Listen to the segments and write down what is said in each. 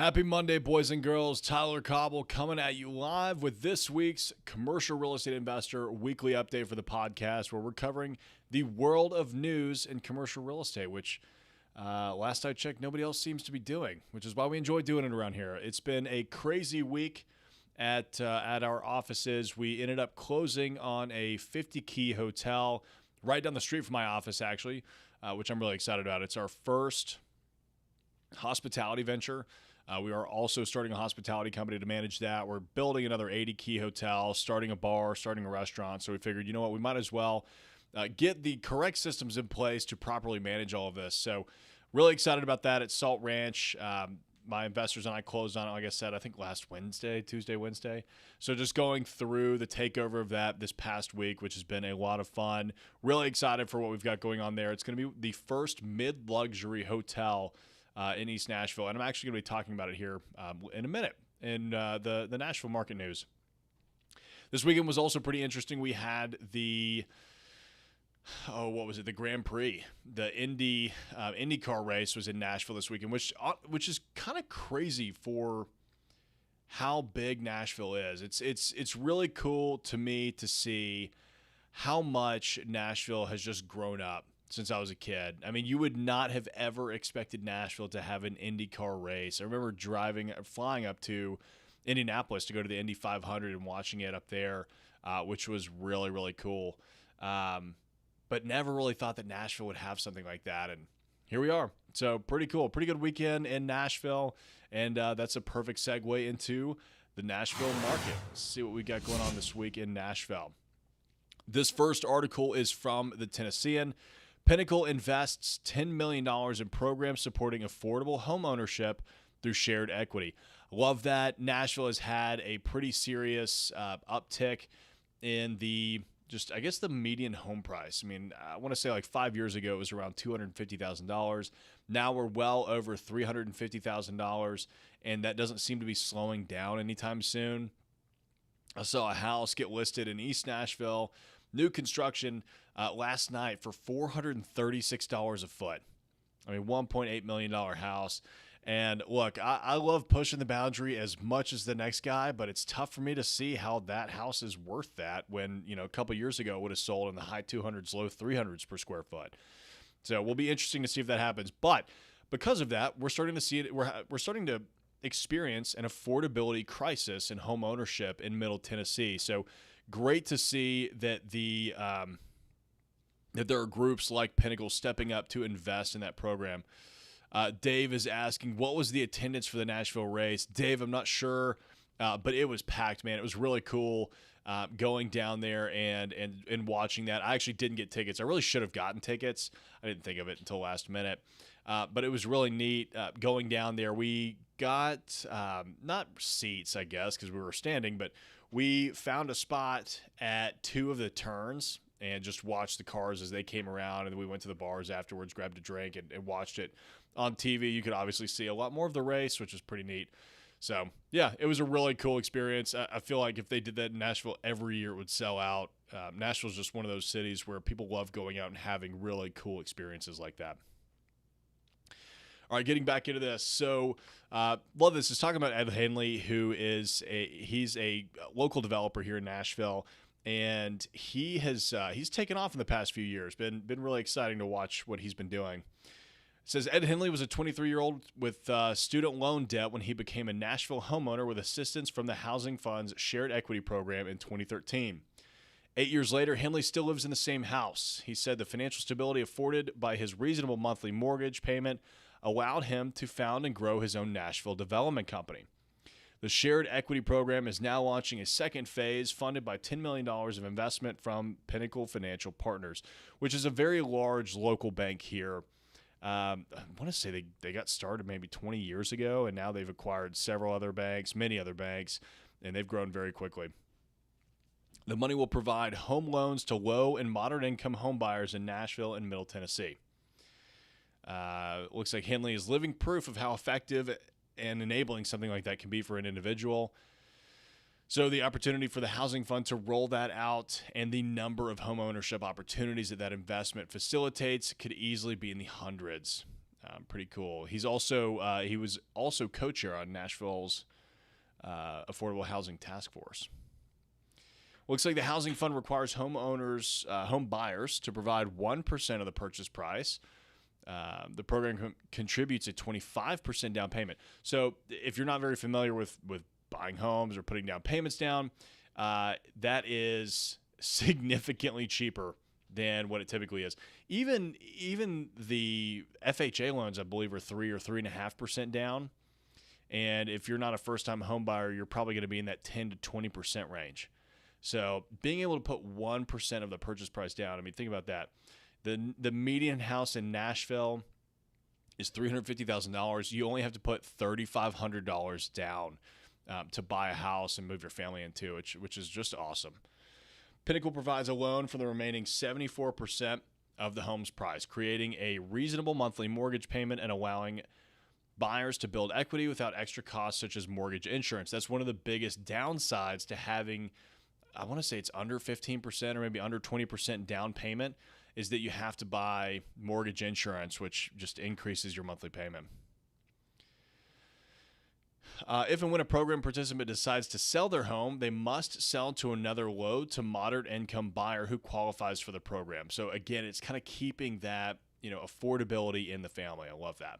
Happy Monday, boys and girls. Tyler Cobble coming at you live with this week's Commercial Real Estate Investor Weekly Update for the podcast, where we're covering the world of news in commercial real estate, which last I checked, nobody else seems to be doing, which is why we enjoy doing it around here. It's been a crazy week at our offices. We ended up closing on a 50-key hotel right down the street from my office, actually, which I'm really excited about. It's our first hospitality venture. We are also starting a hospitality company to manage that. We're building another 80-key hotel, starting a bar, starting a restaurant. So we figured, you know what, we might as well get the correct systems in place to properly manage all of this. So really excited about that at Salt Ranch. My investors and I closed on it, like I said, I think last Tuesday, Wednesday. So just going through the takeover of that this past week, which has been a lot of fun. Really excited for what we've got going on there. It's going to be the first mid-luxury hotel in East Nashville, and I'm actually going to be talking about it here in a minute in the Nashville market news. This weekend was also pretty interesting. We had the the Grand Prix, the IndyCar race was in Nashville this weekend, which is kind of crazy for how big Nashville is. It's really cool to me to see how much Nashville has just grown up since I was a kid. I mean, you would not have ever expected Nashville to have an IndyCar race. I remember flying up to Indianapolis to go to the Indy 500 and watching it up there, which was really, really cool. But never really thought that Nashville would have something like that. And here we are. So pretty cool. Pretty good weekend in Nashville. And that's a perfect segue into the Nashville market. Let's see what we got going on this week in Nashville. This first article is from the Tennessean. Pinnacle invests $10 million in programs supporting affordable home ownership through shared equity. Love that. Nashville has had a pretty serious uptick in the median home price. I mean, I want to say like 5 years ago, it was around $250,000. Now we're well over $350,000, and that doesn't seem to be slowing down anytime soon. I saw a house get listed in East Nashville, new construction, last night for $436 a foot. I mean, $1.8 million house. And look, I love pushing the boundary as much as the next guy, but it's tough for me to see how that house is worth that when, a couple years ago it would have sold in the high 200s, low 300s per square foot. So we'll be interesting to see if that happens. But because of that, we're starting to see it. We're starting to experience an affordability crisis in home ownership in Middle Tennessee. So great to see that that there are groups like Pinnacle stepping up to invest in that program. Dave is asking, what was the attendance for the Nashville race? Dave, I'm not sure, but it was packed, man. It was really cool going down there and watching that. I actually didn't get tickets. I really should have gotten tickets. I didn't think of it until last minute. But it was really neat going down there. We got not seats, I guess, because we were standing, but we found a spot at two of the turns and just watched the cars as they came around. And then we went to the bars afterwards, grabbed a drink, and watched it on TV. You could obviously see a lot more of the race, which was pretty neat. So, yeah, it was a really cool experience. I feel like if they did that in Nashville every year, it would sell out. Nashville's just one of those cities where people love going out and having really cool experiences like that. All right, getting back into this. So, love this. Is talking about Ed Henley, who is he's a local developer here in Nashville. And he's taken off in the past few years. Been really exciting to watch what he's been doing. It says Ed Henley was a 23-year-old with student loan debt when he became a Nashville homeowner with assistance from the Housing Fund's Shared Equity Program in 2013. 8 years later, Henley still lives in the same house. He said the financial stability afforded by his reasonable monthly mortgage payment allowed him to found and grow his own Nashville development company. The Shared Equity Program is now launching a second phase funded by $10 million of investment from Pinnacle Financial Partners, which is a very large local bank here. I want to say they got started maybe 20 years ago, and now they've acquired many other banks, and they've grown very quickly. The money will provide home loans to low and moderate income home buyers in Nashville and Middle Tennessee. Looks like Henley is living proof of how effective and enabling something like that can be for an individual. So the opportunity for the Housing Fund to roll that out and the number of home ownership opportunities that investment facilitates could easily be in the hundreds. Pretty cool. He was also co-chair on Nashville's Affordable Housing Task Force. Looks like the housing fund requires home buyers to provide 1% of the purchase price. The program contributes a 25% down payment. So if you're not very familiar with buying homes or putting down payments down, that is significantly cheaper than what it typically is. Even the FHA loans, I believe, are 3 or 3.5% down. And if you're not a first-time home buyer, you're probably going to be in that 10 to 20% range. So being able to put 1% of the purchase price down, I mean, think about that. The median house in Nashville is $350,000. You only have to put $3,500 down to buy a house and move your family into, which is just awesome. Pinnacle provides a loan for the remaining 74% of the home's price, creating a reasonable monthly mortgage payment and allowing buyers to build equity without extra costs such as mortgage insurance. That's one of the biggest downsides to having, I want to say it's under 15% or maybe under 20% down payment, is that you have to buy mortgage insurance, which just increases your monthly payment. If and when a program participant decides to sell their home, they must sell to another low to moderate income buyer who qualifies for the program. So again, it's kind of keeping that, affordability in the family. I love that.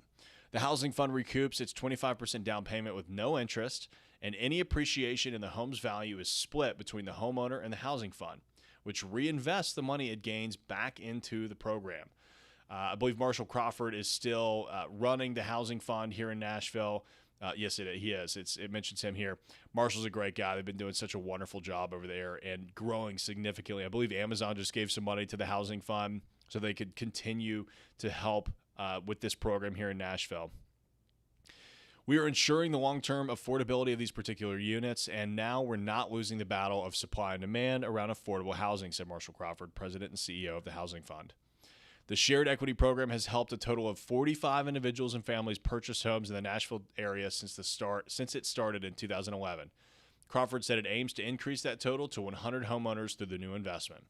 The housing fund recoups its 25% down payment with no interest, and any appreciation in the home's value is split between the homeowner and the housing fund, which reinvests the money it gains back into the program. I believe Marshall Crawford is still running the housing fund here in Nashville. Yes, he is. It mentions him here. Marshall's a great guy. They've been doing such a wonderful job over there and growing significantly. I believe Amazon just gave some money to the housing fund so they could continue to help with this program here in Nashville. We are ensuring the long-term affordability of these particular units, and now we're not losing the battle of supply and demand around affordable housing, said Marshall Crawford, president and CEO of the Housing Fund. The shared equity program has helped a total of 45 individuals and families purchase homes in the Nashville area since it started in 2011. Crawford said it aims to increase that total to 100 homeowners through the new investment.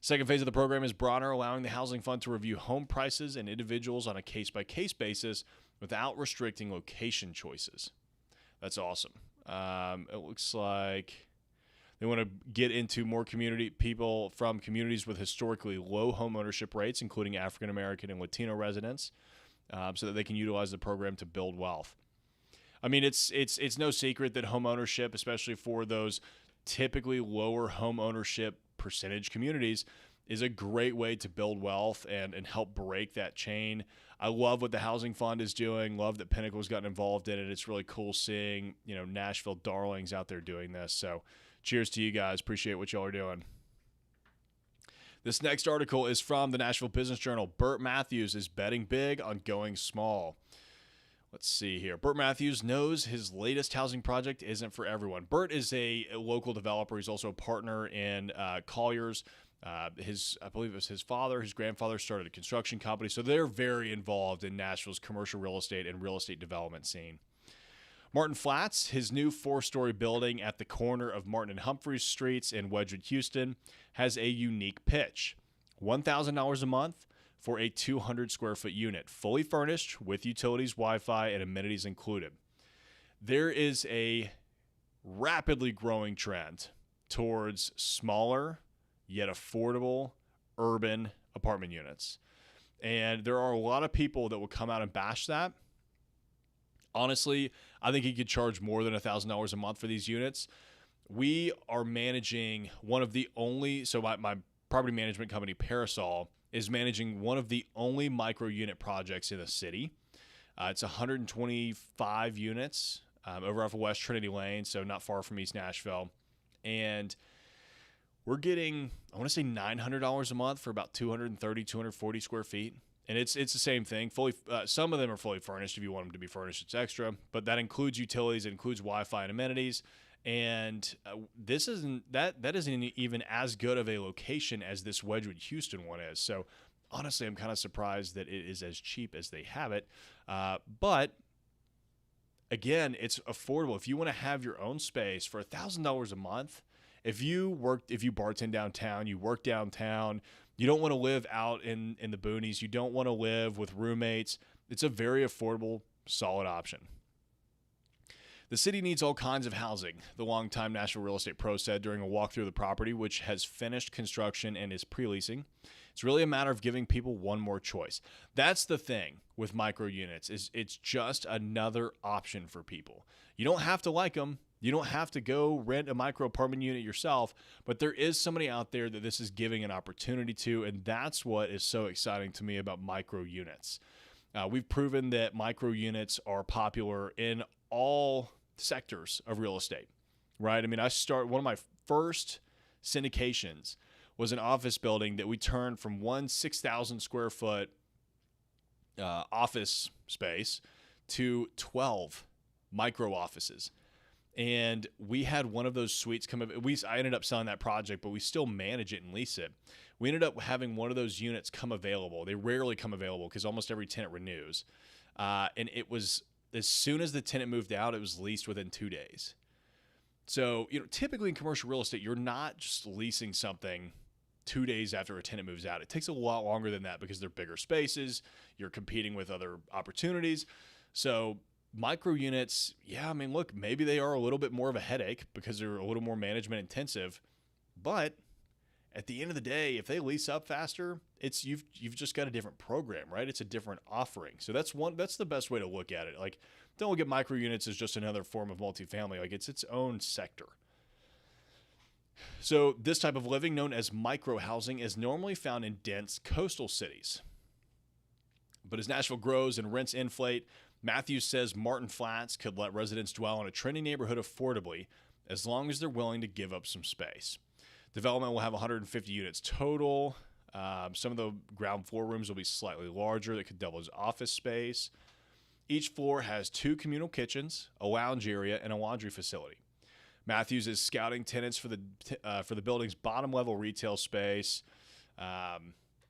Second phase of the program is broader, allowing the Housing Fund to review home prices and individuals on a case-by-case basis without restricting location choices. That's awesome. It looks like they want to get into more people from communities with historically low home ownership rates, including African American and Latino residents, so that they can utilize the program to build wealth. I mean, it's no secret that home ownership, especially for those typically lower home ownership percentage communities, is a great way to build wealth and help break that chain. I love what the Housing Fund is doing. Love that Pinnacle's gotten involved in it. It's really cool seeing, Nashville darlings out there doing this. So cheers to you guys. Appreciate what y'all are doing. This next article is from the Nashville Business Journal. Burt Matthews is betting big on going small. Let's see here. Burt Matthews knows his latest housing project isn't for everyone. Burt is a local developer. He's also a partner in Colliers. I believe it was his grandfather started a construction company. So they're very involved in Nashville's commercial real estate and real estate development scene. Martin Flats, his new 4-story building at the corner of Martin and Humphreys Streets in Wedgwood, Houston, has a unique pitch. $1,000 a month for a 200 square foot unit, fully furnished with utilities, Wi-Fi, and amenities included. There is a rapidly growing trend towards smaller yet affordable urban apartment units. And there are a lot of people that will come out and bash that. Honestly, I think he could charge more than $1,000 a month for these units. We are managing one of the only, so my property management company, Parasol, is managing one of the only micro unit projects in the city. It's 125 units over off of West Trinity Lane, so not far from East Nashville. And we're getting, I want to say $900 a month for about 230, 240 square feet. And it's the same thing. Some of them are fully furnished. If you want them to be furnished, it's extra. But that includes utilities. It includes Wi-Fi and amenities. And that isn't even as good of a location as this Wedgwood Houston one is. So honestly, I'm kind of surprised that it is as cheap as they have it. But again, it's affordable. If you want to have your own space for $1,000 a month, if you bartend downtown, you work downtown, you don't want to live out in the boonies, you don't want to live with roommates, It's a very affordable, solid option. The city needs all kinds of housing, the longtime Nashville real estate pro said during a walkthrough of the property, which has finished construction and is pre-leasing. It's really a matter of giving people one more choice. That's the thing with micro units, is it's just another option for people. You don't have to like them. You don't have to go rent a micro apartment unit yourself, but there is somebody out there that this is giving an opportunity to, and that's what is so exciting to me about micro units. We've proven that micro units are popular in all sectors of real estate, right? I mean, one of my first syndications was an office building that we turned from one 6,000 square foot office space to 12 micro offices. And we had one of those suites come up. I ended up selling that project, but we still manage it and lease it. We ended up having one of those units come available. They rarely come available because almost every tenant renews. And it was, as soon as the tenant moved out, it was leased within 2 days. So, typically in commercial real estate, you're not just leasing something 2 days after a tenant moves out. It takes a lot longer than that because they're bigger spaces. You're competing with other opportunities. So micro units, look, maybe they are a little bit more of a headache because they're a little more management intensive, but at the end of the day, if they lease up faster, you've just got a different program, right? It's a different offering. So that's the best way to look at it. Like, don't look at micro units as just another form of multifamily. Like, it's its own sector. So this type of living, known as micro housing, is normally found in dense coastal cities. But as Nashville grows and rents inflate, Matthews says Martin Flats could let residents dwell in a trendy neighborhood affordably as long as they're willing to give up some space. Development will have 150 units total. Some of the ground floor rooms will be slightly larger. That could double as office space. Each floor has 2 communal kitchens, a lounge area, and a laundry facility. Matthews is scouting tenants for the building's bottom level retail space. I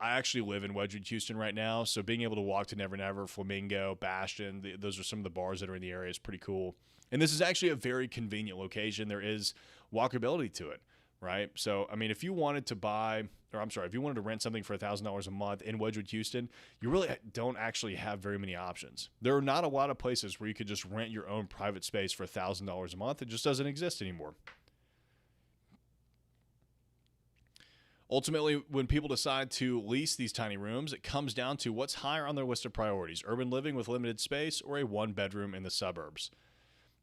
actually live in Wedgewood, Houston right now, so being able to walk to Never Never, Flamingo, Bastion, those are some of the bars that are in the area. Is pretty cool. And this is actually a very convenient location. There is walkability to it, right? So, I mean, if you wanted to rent something for $1,000 a month in Wedgewood, Houston, you really don't actually have very many options. There are not a lot of places where you could just rent your own private space for $1,000 a month. It just doesn't exist anymore. Ultimately, when people decide to lease these tiny rooms, it comes down to what's higher on their list of priorities: urban living with limited space or a one-bedroom in the suburbs.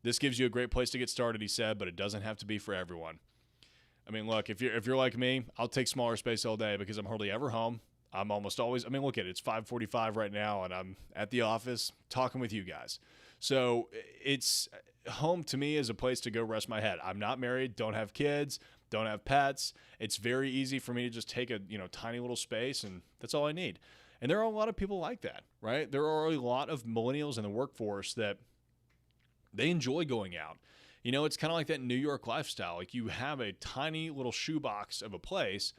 This gives you a great place to get started, he said, but it doesn't have to be for everyone. I mean, look, if you're like me, I'll take smaller space all day because I'm hardly ever home. I'm almost always, look at it. It's 5:45 right now, and I'm at the office talking with you guys. So it's home to me is a place to go rest my head. I'm not married, don't have kids, don't have pets. It's very easy for me to just take a tiny little space, and that's all I need. And there are a lot of people like that, right? There are a lot of millennials in the workforce that they enjoy going out. It's kind of like that New York lifestyle. Like, you have a tiny little shoebox of a place,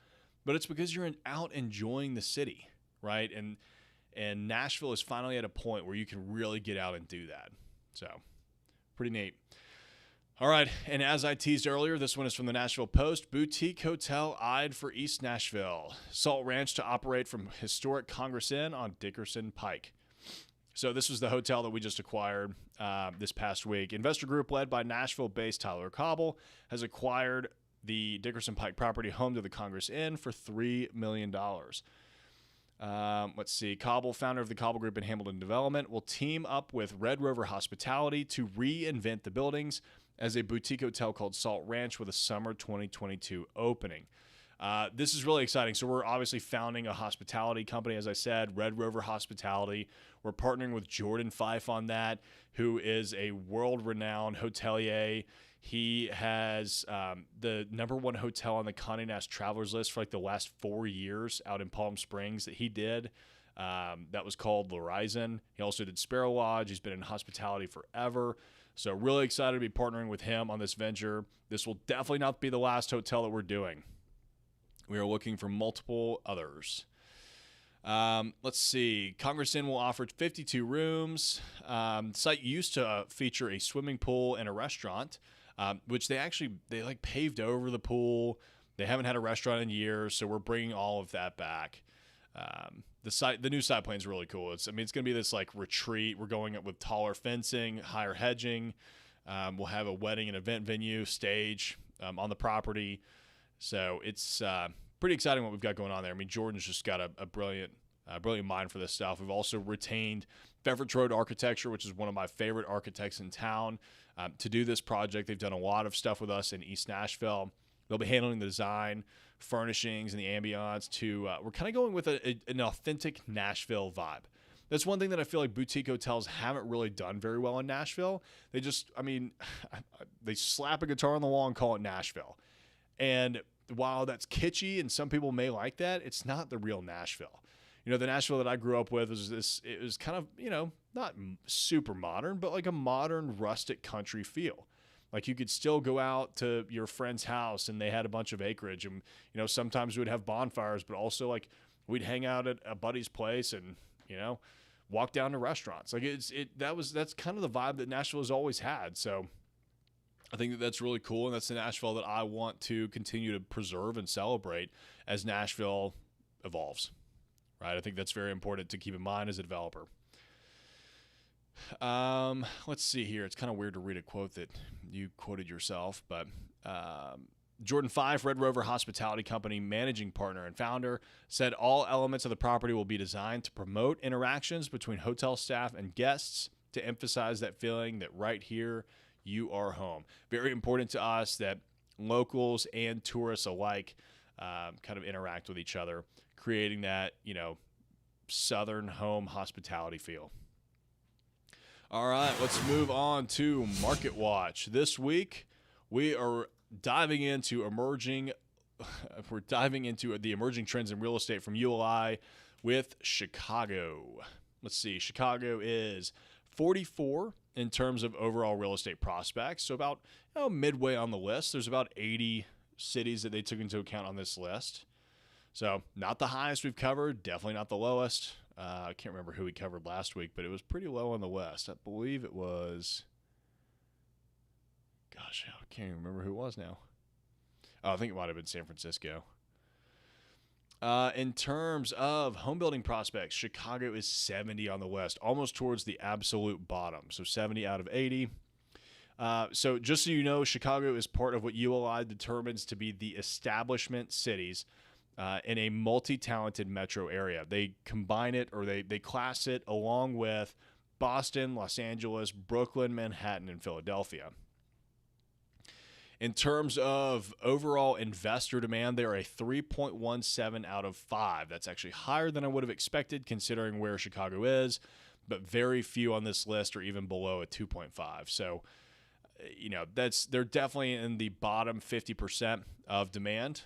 but it's because you're out enjoying the city, right? And Nashville is finally at a point where you can really get out and do that. So, pretty neat. All right, and as I teased earlier, this one is from the Nashville Post. Boutique hotel eyed for East Nashville. Salt Ranch to operate from historic Congress Inn on Dickerson Pike. So this was the hotel that we just acquired this past week. Investor group led by Nashville-based Tyler Cobble has acquired the Dickerson Pike property home to the Congress Inn for $3 million. Let's see. Cobble, founder of the Cobble Group in Hamilton Development, will team up with Red Rover Hospitality to reinvent the buildings as a boutique hotel called Salt Ranch with a summer 2022 opening. This is really exciting. So we're obviously founding a hospitality company, as I said, Red Rover Hospitality. We're partnering with Jordan Fife on that, who is a world-renowned hotelier. He has the #1 hotel on the Condé Nast Travelers list for like the last 4 years out in Palm Springs that he did. That was called L'Horizon. He also did Sparrow Lodge. He's been in hospitality forever. So really excited to be partnering with him on this venture. This will definitely not be the last hotel that we're doing. We are looking for multiple others. Let's see. Congress Inn will offer 52 rooms. The site used to feature a swimming pool and a restaurant, which they paved over the pool. They haven't had a restaurant in years, so we're bringing all of that back. the new site plan is really cool. It's going to be this like retreat. We're going up with taller fencing, higher hedging. We'll have a wedding and event venue, stage on the property. So it's pretty exciting what we've got going on there. I mean, Jordan's just got a brilliant mind for this stuff. We've also retained Beverage Road Architecture, which is one of my favorite architects in town, to do this project. They've done a lot of stuff with us in East Nashville. They'll be handling the design, furnishings, and the ambiance. We're kind of going with an authentic Nashville vibe. That's one thing that I feel like boutique hotels haven't really done very well in Nashville. They just, they slap a guitar on the wall and call it Nashville. And while that's kitschy and some people may like that, it's not the real Nashville. The Nashville that I grew up with it was kind of, not super modern, but like a modern rustic country feel. Like you could still go out to your friend's house and they had a bunch of acreage, and, sometimes we would have bonfires, but also like we'd hang out at a buddy's place and, walk down to restaurants. Like that's kind of the vibe that Nashville has always had. So I think that's really cool. And that's the Nashville that I want to continue to preserve and celebrate as Nashville evolves. Right. I think that's very important to keep in mind as a developer. Let's see here. It's kind of weird to read a quote that you quoted yourself, but Jordan Fife, Red Rover Hospitality Company managing partner and founder, said all elements of the property will be designed to promote interactions between hotel staff and guests to emphasize that feeling that right here you are home. Very important to us that locals and tourists alike kind of interact with each other, creating that, Southern home hospitality feel. All right, let's move on to Market Watch. This week, we are diving into the emerging trends in real estate from ULI with Chicago. Let's see, Chicago is 44 in terms of overall real estate prospects, so about midway on the list. There's about 80 cities that they took into account on this list. So not the highest we've covered, definitely not the lowest. I can't remember who we covered last week, but it was pretty low on the list. I believe it was, gosh, I can't even remember who it was now. Oh, I think it might have been San Francisco. In terms of home building prospects, Chicago is 70 on the list, almost towards the absolute bottom. So 70 out of 80. So just so you know, Chicago is part of what ULI determines to be the establishment cities in a multi-talented metro area. They combine it, or they class it along with Boston, Los Angeles, Brooklyn, Manhattan, and Philadelphia. In terms of overall investor demand, they are a 3.17 out of 5. That's actually higher than I would have expected considering where Chicago is, but very few on this list are even below a 2.5. So, they're definitely in the bottom 50% of demand.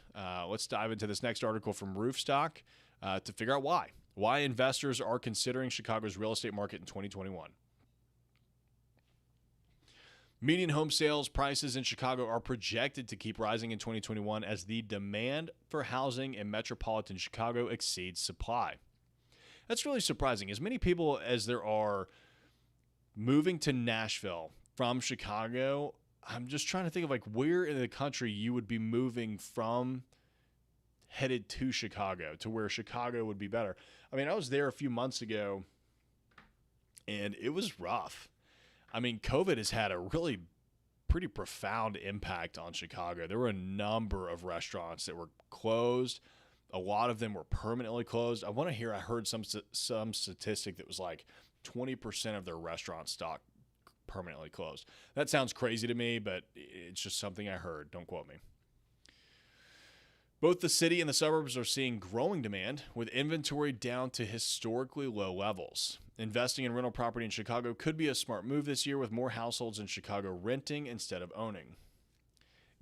Let's dive into this next article from Roofstock to figure out why investors are considering Chicago's real estate market in 2021. Median home sales prices in Chicago are projected to keep rising in 2021 as the demand for housing in metropolitan Chicago exceeds supply. That's really surprising. As many people as there are moving to Nashville from Chicago, I'm just trying to think of like where in the country you would be moving from headed to Chicago to where Chicago would be better. I mean, I was there a few months ago and it was rough. I mean, COVID has had a really pretty profound impact on Chicago. There were a number of restaurants that were closed. A lot of them were permanently closed. I heard some statistic that was like 20% of their restaurant stock permanently closed. That sounds crazy to me, but it's just something I heard. Don't quote me. Both the city and the suburbs are seeing growing demand, with inventory down to historically low levels. Investing in rental property in Chicago could be a smart move this year, with more households in Chicago renting instead of owning.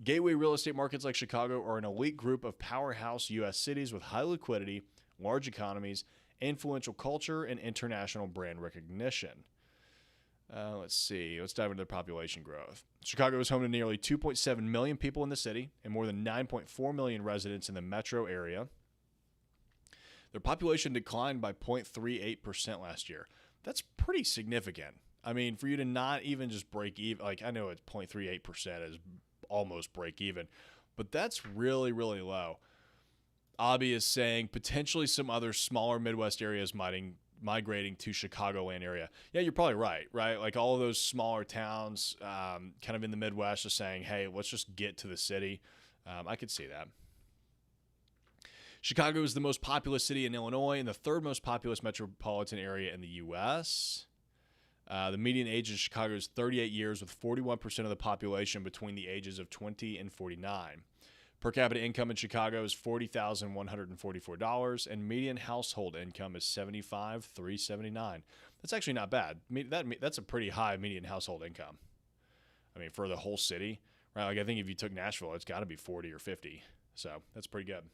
Gateway real estate markets like Chicago are an elite group of powerhouse U.S. cities with high liquidity, large economies, influential culture, and international brand recognition. Let's see. Let's dive into the population growth. Chicago is home to nearly 2.7 million people in the city and more than 9.4 million residents in the metro area. Their population declined by 0.38% last year. That's pretty significant. I mean, for you to not even just break even, like I know it's 0.38% is almost break even, but that's really, really low. Abby is saying potentially some other smaller Midwest areas migrating to Chicagoland area. Yeah, you're probably right? Like all of those smaller towns kind of in the Midwest are saying, hey, let's just get to the city. I could see that. Chicago is the most populous city in Illinois and the third most populous metropolitan area in the U.S. The median age in Chicago is 38 years, with 41% of the population between the ages of 20 and 49. Per capita income in Chicago is $40,144, and median household income is $75,379. That's actually not bad. That's a pretty high median household income. I mean, for the whole city, right? Like I think if you took Nashville, it's got to be 40 or 50. So that's pretty good.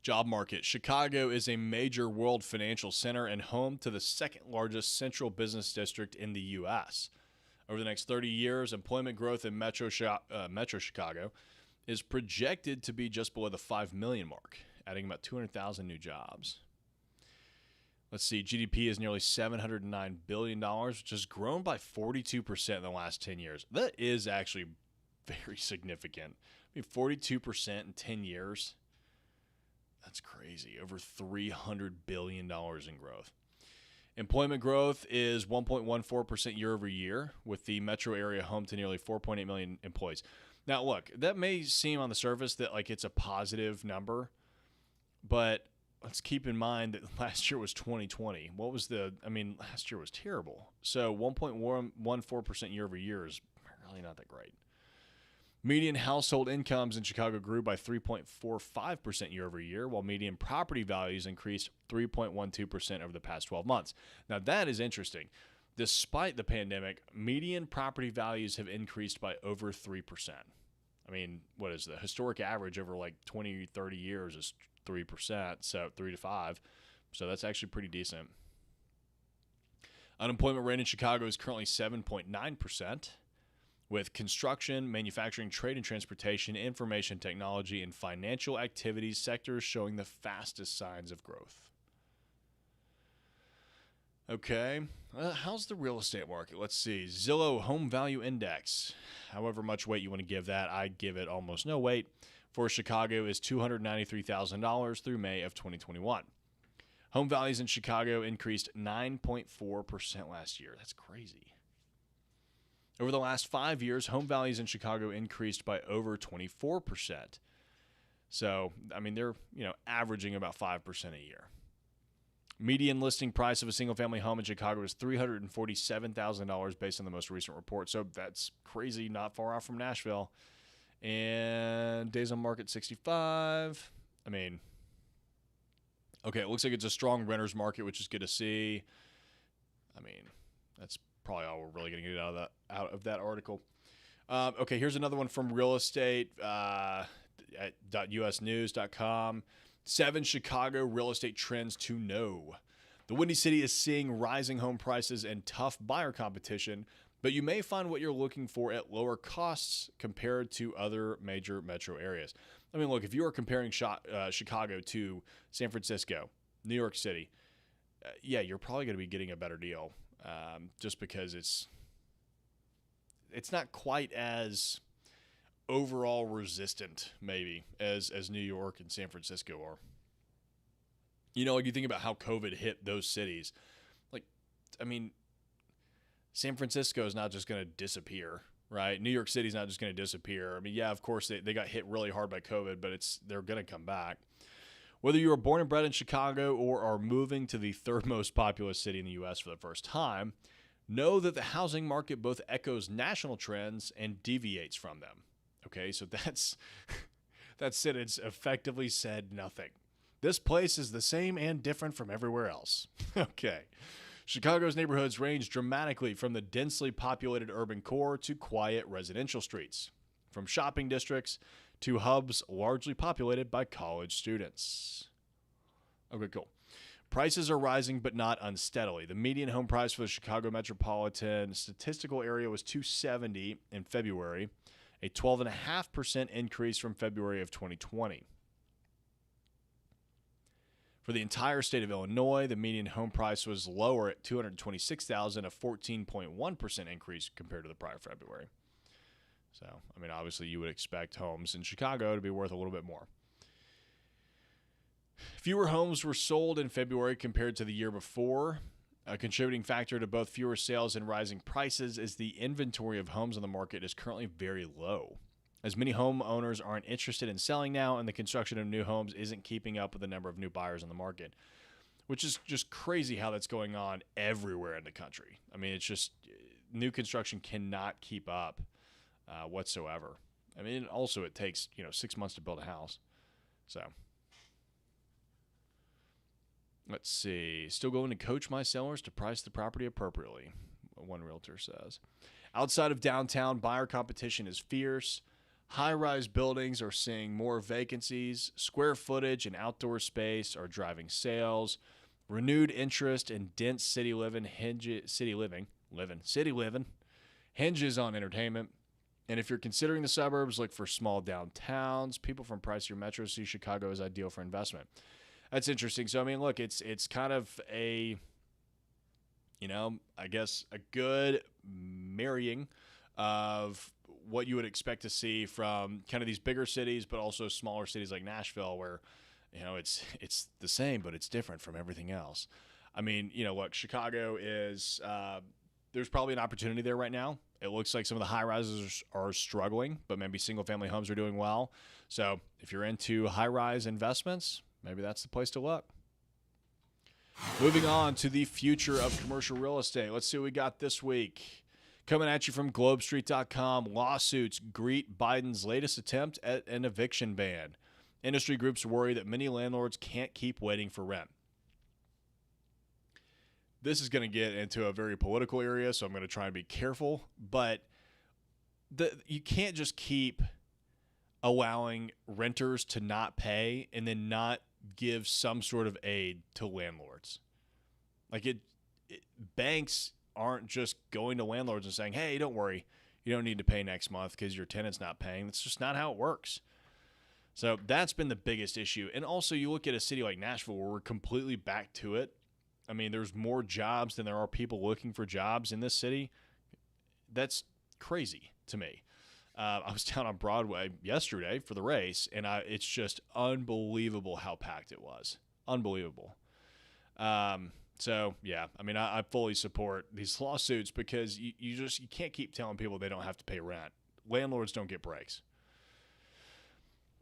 Job market. Chicago is a major world financial center and home to the second largest central business district in the U.S. Over the next 30 years, employment growth in Metro Chicago is projected to be just below the 5 million mark, adding about 200,000 new jobs. Let's see, GDP is nearly $709 billion, which has grown by 42% in the last 10 years. That is actually very significant. I mean, 42% in 10 years. That's crazy. Over $300 billion in growth. Employment growth is 1.14% year over year, with the metro area home to nearly 4.8 million employees. Now, look, that may seem on the surface that like it's a positive number, but let's keep in mind that last year was 2020. Last year was terrible. So 1.14% year over year is really not that great. Median household incomes in Chicago grew by 3.45% year over year, while median property values increased 3.12% over the past 12 months. Now, that is interesting. Despite the pandemic, median property values have increased by over 3%. I mean, what is the historic average over like 20, 30 years is 3%, so 3 to 5. So that's actually pretty decent. Unemployment rate in Chicago is currently 7.9%. With construction, manufacturing, trade and transportation, information technology, and financial activities sectors showing the fastest signs of growth. Okay, how's the real estate market? Let's see. Zillow Home Value Index. However much weight you want to give that, I'd give it almost no weight. For Chicago is $293,000 through May of 2021. Home values in Chicago increased 9.4% last year. That's crazy. Over the last 5 years, home values in Chicago increased by over 24%. So, I mean, they're, averaging about 5% a year. Median listing price of a single-family home in Chicago is $347,000 based on the most recent report. So that's crazy, not far off from Nashville. And days on market, 65. I mean, okay, it looks like it's a strong renter's market, which is good to see. I mean, that's probably all we're really going to get out of that article. Okay, here's another one from real estate at .usnews.com. 7 Chicago real estate trends to know. The Windy City is seeing rising home prices and tough buyer competition, but you may find what you're looking for at lower costs compared to other major metro areas. I mean, look, if you are comparing Chicago to San Francisco, New York City, yeah, you're probably going to be getting a better deal. Just because it's not quite as overall resistant, maybe, as New York and San Francisco are. Like you think about how COVID hit those cities. Like, I mean, San Francisco is not just going to disappear, right? New York City is not just going to disappear. I mean, yeah, of course, they got hit really hard by COVID, but they're going to come back. Whether you were born and bred in Chicago or are moving to the third most populous city in the U.S. for the first time, know that the housing market both echoes national trends and deviates from them. Okay, so that sentence effectively said nothing. This place is the same and different from everywhere else. Okay. Chicago's neighborhoods range dramatically from the densely populated urban core to quiet residential streets, from shopping districts to hubs largely populated by college students. Okay, cool. Prices are rising, but not unsteadily. The median home price for the Chicago metropolitan statistical area was $270 in February, a 12.5% increase from February of 2020. For the entire state of Illinois, the median home price was lower at $226,000, a 14.1% increase compared to the prior February. So, I mean, obviously you would expect homes in Chicago to be worth a little bit more. Fewer homes were sold in February compared to the year before. A contributing factor to both fewer sales and rising prices is the inventory of homes on the market is currently very low, as many homeowners aren't interested in selling now, and the construction of new homes isn't keeping up with the number of new buyers on the market, which is just crazy how that's going on everywhere in the country. I mean, it's just new construction cannot keep up whatsoever. I mean, also it takes 6 months to build a house. So let's see. Still going to coach my sellers to price the property appropriately, one realtor says. Outside of downtown, buyer competition is fierce. High-rise buildings are seeing more vacancies. Square footage and outdoor space are driving sales. Renewed interest in dense city living hinges on entertainment. And if you're considering the suburbs, look for small downtowns. People from pricier metros see Chicago as ideal for investment. That's interesting. So, I mean, look, it's kind of a, I guess a good marrying of what you would expect to see from kind of these bigger cities, but also smaller cities like Nashville, where, it's the same, but it's different from everything else. I mean, look, Chicago is, there's probably an opportunity there right now. It looks like some of the high rises are struggling, but maybe single family homes are doing well. So if you're into high rise investments, maybe that's the place to look. Moving on to the future of commercial real estate. Let's see what we got this week. Coming at you from globestreet.com, lawsuits greet Biden's latest attempt at an eviction ban. Industry groups worry that many landlords can't keep waiting for rent. This is going to get into a very political area, so I'm going to try and be careful. But you can't just keep allowing renters to not pay and then not give some sort of aid to landlords. Banks aren't just going to landlords and saying, hey, don't worry, you don't need to pay next month because your tenant's not paying. That's just not how it works. So that's been the biggest issue. And also you look at a city like Nashville where we're completely back to it. I mean, there's more jobs than there are people looking for jobs in this city. That's crazy to me. I was down on Broadway yesterday for the race, and it's just unbelievable how packed it was. Unbelievable. So, yeah, I mean, I fully support these lawsuits because you can't keep telling people they don't have to pay rent. Landlords don't get breaks.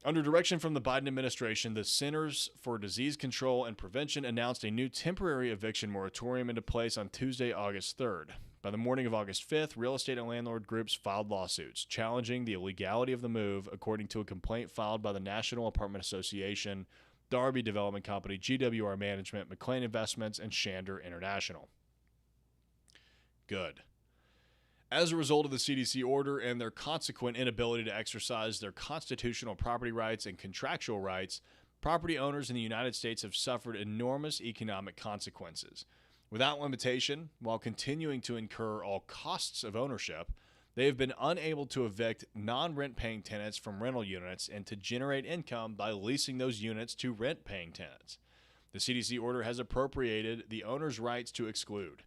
Under direction from the Biden administration, the Centers for Disease Control and Prevention announced a new temporary eviction moratorium into place on Tuesday, August 3rd. By the morning of August 5th, real estate and landlord groups filed lawsuits challenging the illegality of the move, according to a complaint filed by the National Apartment Association, Darby Development Company, GWR Management, McLean Investments, and Shander International. Good. As a result of the CDC order and their consequent inability to exercise their constitutional property rights and contractual rights, property owners in the United States have suffered enormous economic consequences. Without limitation, while continuing to incur all costs of ownership, they have been unable to evict non-rent-paying tenants from rental units and to generate income by leasing those units to rent-paying tenants. The CDC order has appropriated the owner's rights to exclude.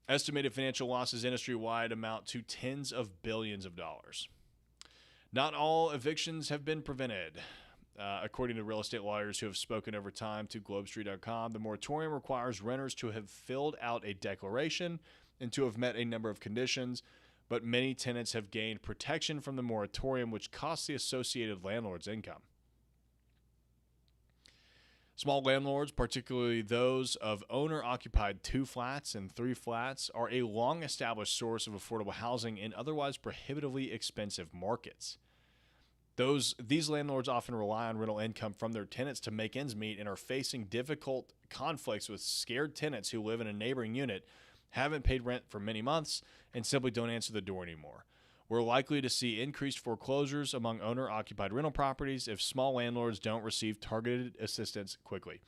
Estimated financial losses industry-wide amount to tens of billions of dollars. Not all evictions have been prevented. According to real estate lawyers who have spoken over time to globestreet.com, the moratorium requires renters to have filled out a declaration and to have met a number of conditions, but many tenants have gained protection from the moratorium, which costs the associated landlord's income. Small landlords, particularly those of owner-occupied 2 flats and 3 flats, are a long-established source of affordable housing in otherwise prohibitively expensive markets. These landlords often rely on rental income from their tenants to make ends meet and are facing difficult conflicts with scared tenants who live in a neighboring unit, haven't paid rent for many months, and simply don't answer the door anymore. We're likely to see increased foreclosures among owner-occupied rental properties if small landlords don't receive targeted assistance quickly.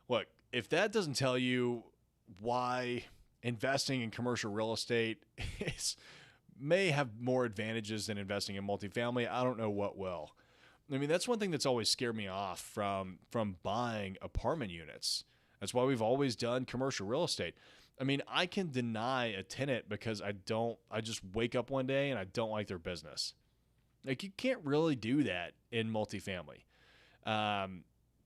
Look, if that doesn't tell you why investing in commercial real estate may have more advantages than investing in multifamily, I don't know what will. I mean, that's one thing that's always scared me off from buying apartment units. That's why we've always done commercial real estate. I mean, I can deny a tenant because I just wake up one day and I don't like their business. Like, you can't really do that in multifamily.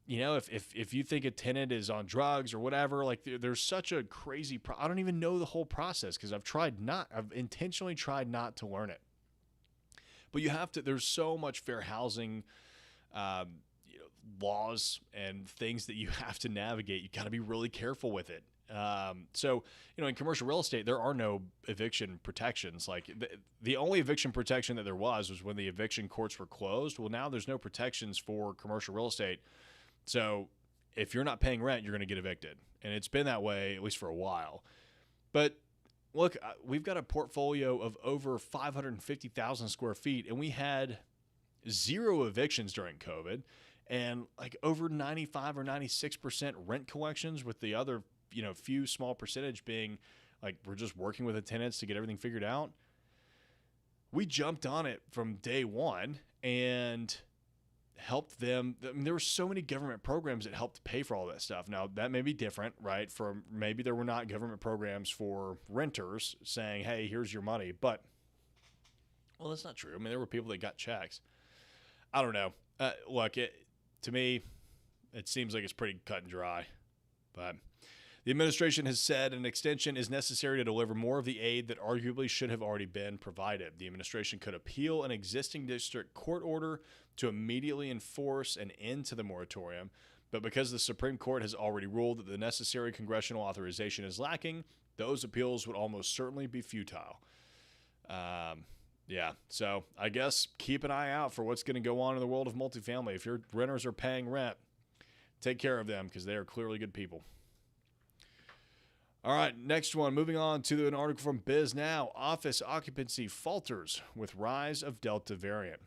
If you think a tenant is on drugs or whatever, like there's such a crazy, I don't even know the whole process because I've intentionally tried not to learn it. But you have to, there's so much fair housing, laws and things that you have to navigate. You got to be really careful with it. In commercial real estate, there are no eviction protections. Like the only eviction protection that there was when the eviction courts were closed. Well, now there's no protections for commercial real estate. So if you're not paying rent, you're going to get evicted. And it's been that way at least for a while. But look, we've got a portfolio of over 550,000 square feet, and we had 0 evictions during COVID and like over 95 or 96% rent collections, with the other few small percentage being like we're just working with the tenants to get everything figured out. We jumped on it from day one and helped them. I mean, there were so many government programs that helped pay for all that stuff. Now, that may be different, right? From maybe there were not government programs for renters saying, hey, here's your money. But, well, that's not true. I mean, there were people that got checks. I don't know. Look, to me, it seems like it's pretty cut and dry. But the administration has said an extension is necessary to deliver more of the aid that arguably should have already been provided. The administration could appeal an existing district court order to immediately enforce an end to the moratorium, but because the Supreme Court has already ruled that the necessary congressional authorization is lacking, those appeals would almost certainly be futile. So I guess keep an eye out for what's going to go on in the world of multifamily. If your renters are paying rent, take care of them because they are clearly good people. All right, next one. Moving on to an article from Biz Now. Office occupancy falters with rise of Delta variant.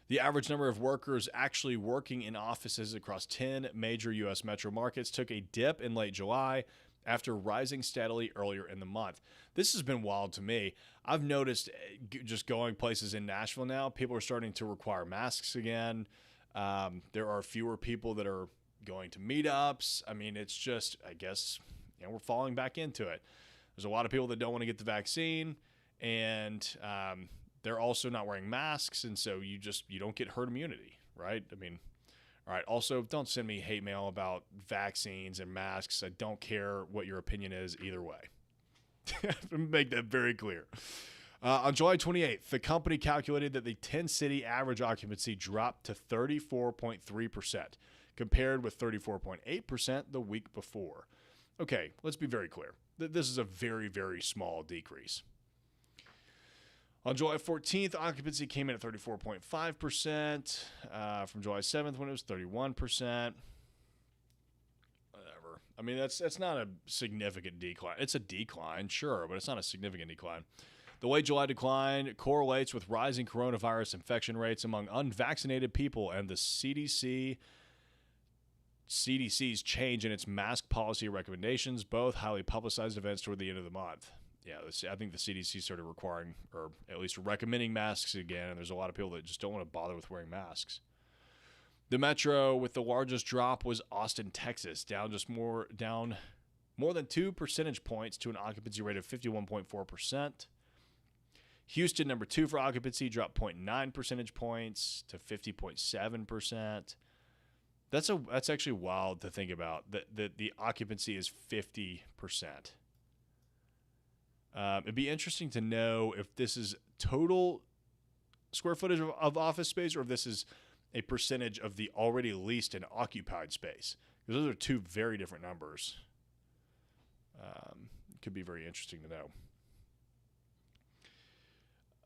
The average number of workers actually working in offices across 10 major U.S. metro markets took a dip in late July after rising steadily earlier in the month. This has been wild to me. I've noticed just going places in Nashville now, people are starting to require masks again. There are fewer people that are going to meetups. I mean, it's just, I guess, we're falling back into it. There's a lot of people that don't want to get the vaccine, and they're also not wearing masks, and so you don't get herd immunity, right? I mean, all right. Also, don't send me hate mail about vaccines and masks. I don't care what your opinion is either way. Make that very clear. On July 28th, the company calculated that the 10-city average occupancy dropped to 34.3%, compared with 34.8% the week before. Okay, let's be very clear. This is a very, very small decrease. On July 14th, occupancy came in at 34.5%. From July 7th, when it was 31%. Whatever. I mean, that's not a significant decline. It's a decline, sure, but it's not a significant decline. The late July decline correlates with rising coronavirus infection rates among unvaccinated people and the CDC's change in its mask policy recommendations, both highly publicized events toward the end of the month. Yeah, I think the CDC started requiring, or at least recommending, masks again, and there's a lot of people that just don't want to bother with wearing masks. The metro with the largest drop was Austin, Texas, down more than 2 percentage points to an occupancy rate of 51.4%. Houston, number 2 for occupancy, dropped 0.9 percentage points to 50.7%. That's actually wild to think about, that the occupancy is 50%. It'd be interesting to know if this is total square footage of office space or if this is a percentage of the already leased and occupied space. Because those are two very different numbers. Could be very interesting to know.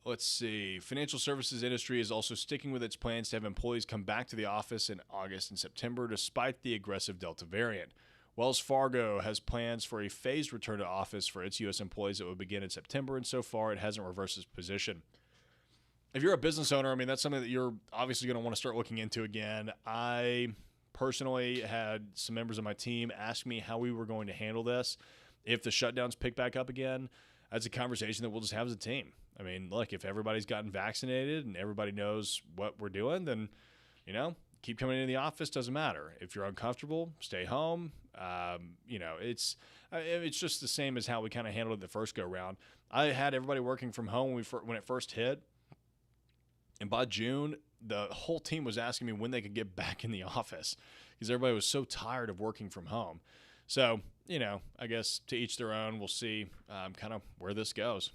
Let's see. Financial services industry is also sticking with its plans to have employees come back to the office in August and September despite the aggressive Delta variant. Wells Fargo has plans for a phased return to office for its U.S. employees that would begin in September, and so far it hasn't reversed its position. If you're a business owner, I mean, that's something that you're obviously going to want to start looking into again. I personally had some members of my team ask me how we were going to handle this if the shutdowns pick back up again. That's a conversation that we'll just have as a team. I mean, look, if everybody's gotten vaccinated and everybody knows what we're doing, then, keep coming into the office, doesn't matter. If you're uncomfortable, stay home. It's just the same as how we kind of handled it the first go round. I had everybody working from home when it first hit, and by June, the whole team was asking me when they could get back in the office because everybody was so tired of working from home. So, I guess to each their own. We'll see kind of where this goes.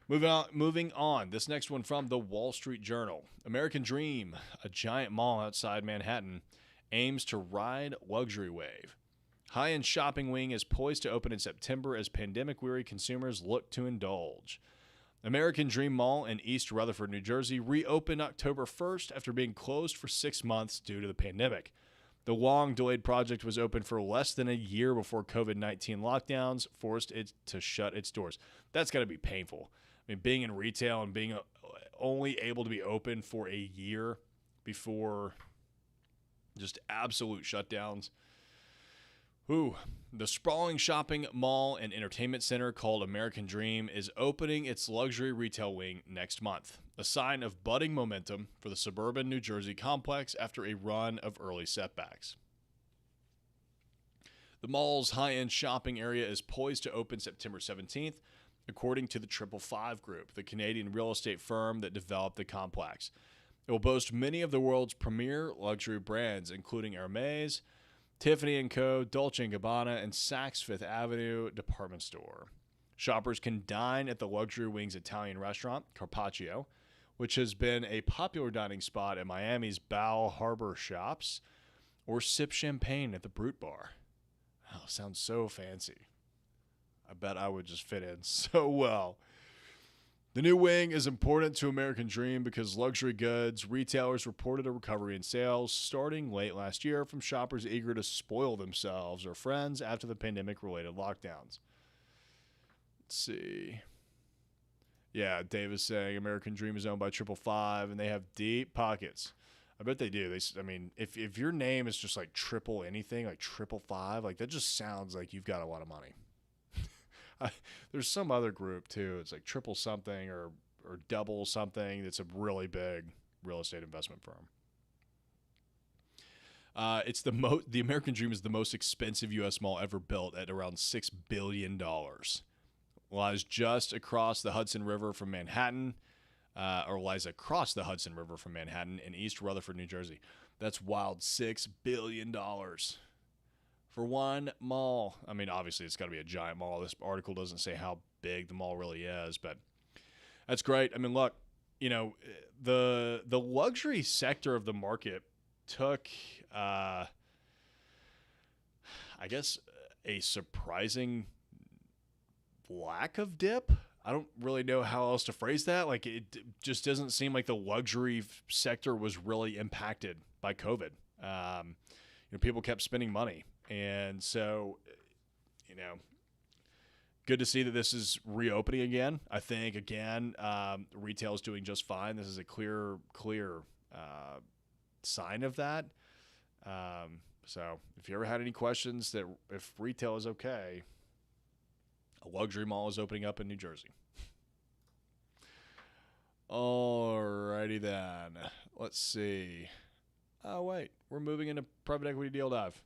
Moving on. This next one from the Wall Street Journal. American Dream, a giant mall outside Manhattan, aims to ride luxury wave. High-end shopping wing is poised to open in September as pandemic-weary consumers look to indulge. American Dream Mall in East Rutherford, New Jersey, reopened October 1st after being closed for 6 months due to the pandemic. The long-delayed project was open for less than a year before COVID-19 lockdowns forced it to shut its doors. That's got to be painful. I mean, being in retail and being only able to be open for a year before just absolute shutdowns. Ooh. The sprawling shopping mall and entertainment center called American Dream is opening its luxury retail wing next month, a sign of budding momentum for the suburban New Jersey complex after a run of early setbacks. The mall's high-end shopping area is poised to open September 17th, according to the 555 Group, the Canadian real estate firm that developed the complex. It will boast many of the world's premier luxury brands, including Hermès, Tiffany & Co., Dolce & Gabbana, and Saks Fifth Avenue department store. Shoppers can dine at the luxury wing's Italian restaurant, Carpaccio, which has been a popular dining spot at Miami's Bal Harbor Shops, or sip champagne at the Brute Bar. Oh, sounds so fancy. I bet I would just fit in so well. The new wing is important to American Dream because luxury goods retailers reported a recovery in sales starting late last year from shoppers eager to spoil themselves or friends after the pandemic-related lockdowns. Let's see. Yeah, Dave is saying American Dream is owned by 555 and they have deep pockets. I bet they do. If your name is just like triple anything, like 555, like that just sounds like you've got a lot of money. There's some other group too. It's like triple something or double something. That's a really big real estate investment firm. The American Dream is the most expensive U.S. mall ever built at around $6 billion. Lies just across the Hudson River from Manhattan, lies across the Hudson River from Manhattan in East Rutherford, New Jersey. That's wild. $6 billion. For one mall. I mean, obviously, it's got to be a giant mall. This article doesn't say how big the mall really is, but that's great. I mean, look, the luxury sector of the market took, I guess, a surprising lack of dip. I don't really know how else to phrase that. Like, it just doesn't seem like the luxury sector was really impacted by COVID. People kept spending money. And so, good to see that this is reopening again. I think, again, retail is doing just fine. This is a clear sign of that. So if you ever had any questions that if retail is okay, a luxury mall is opening up in New Jersey. Alrighty then. Let's see. Oh, wait. We're moving into private equity deal dive.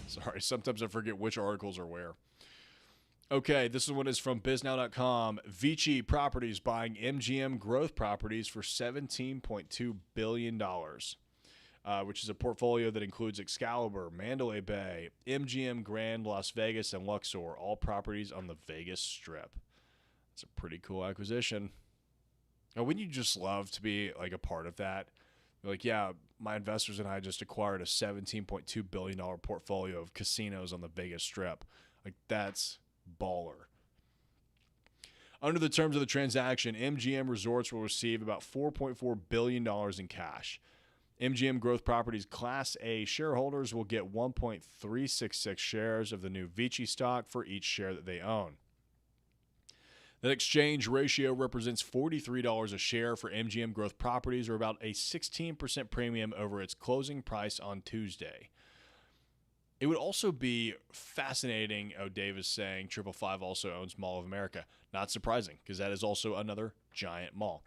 Sorry, sometimes I forget which articles are where. Okay, this one is from biznow.com. Vici Properties buying MGM Growth Properties for $17.2 billion, which is a portfolio that includes Excalibur, Mandalay Bay, MGM Grand Las Vegas, and Luxor, all properties on the Vegas Strip. It's a pretty cool acquisition. Now, wouldn't you just love to be like a part of that? Like, yeah, my investors and I just acquired a $17.2 billion portfolio of casinos on the Vegas Strip. Like, that's baller. Under the terms of the transaction, MGM Resorts will receive about $4.4 billion in cash. MGM Growth Properties Class A shareholders will get 1.366 shares of the new Vici stock for each share that they own. That exchange ratio represents $43 a share for MGM Growth Properties, or about a 16% premium over its closing price on Tuesday. It would also be fascinating, Dave is saying, 555 also owns Mall of America. Not surprising, because that is also another giant mall.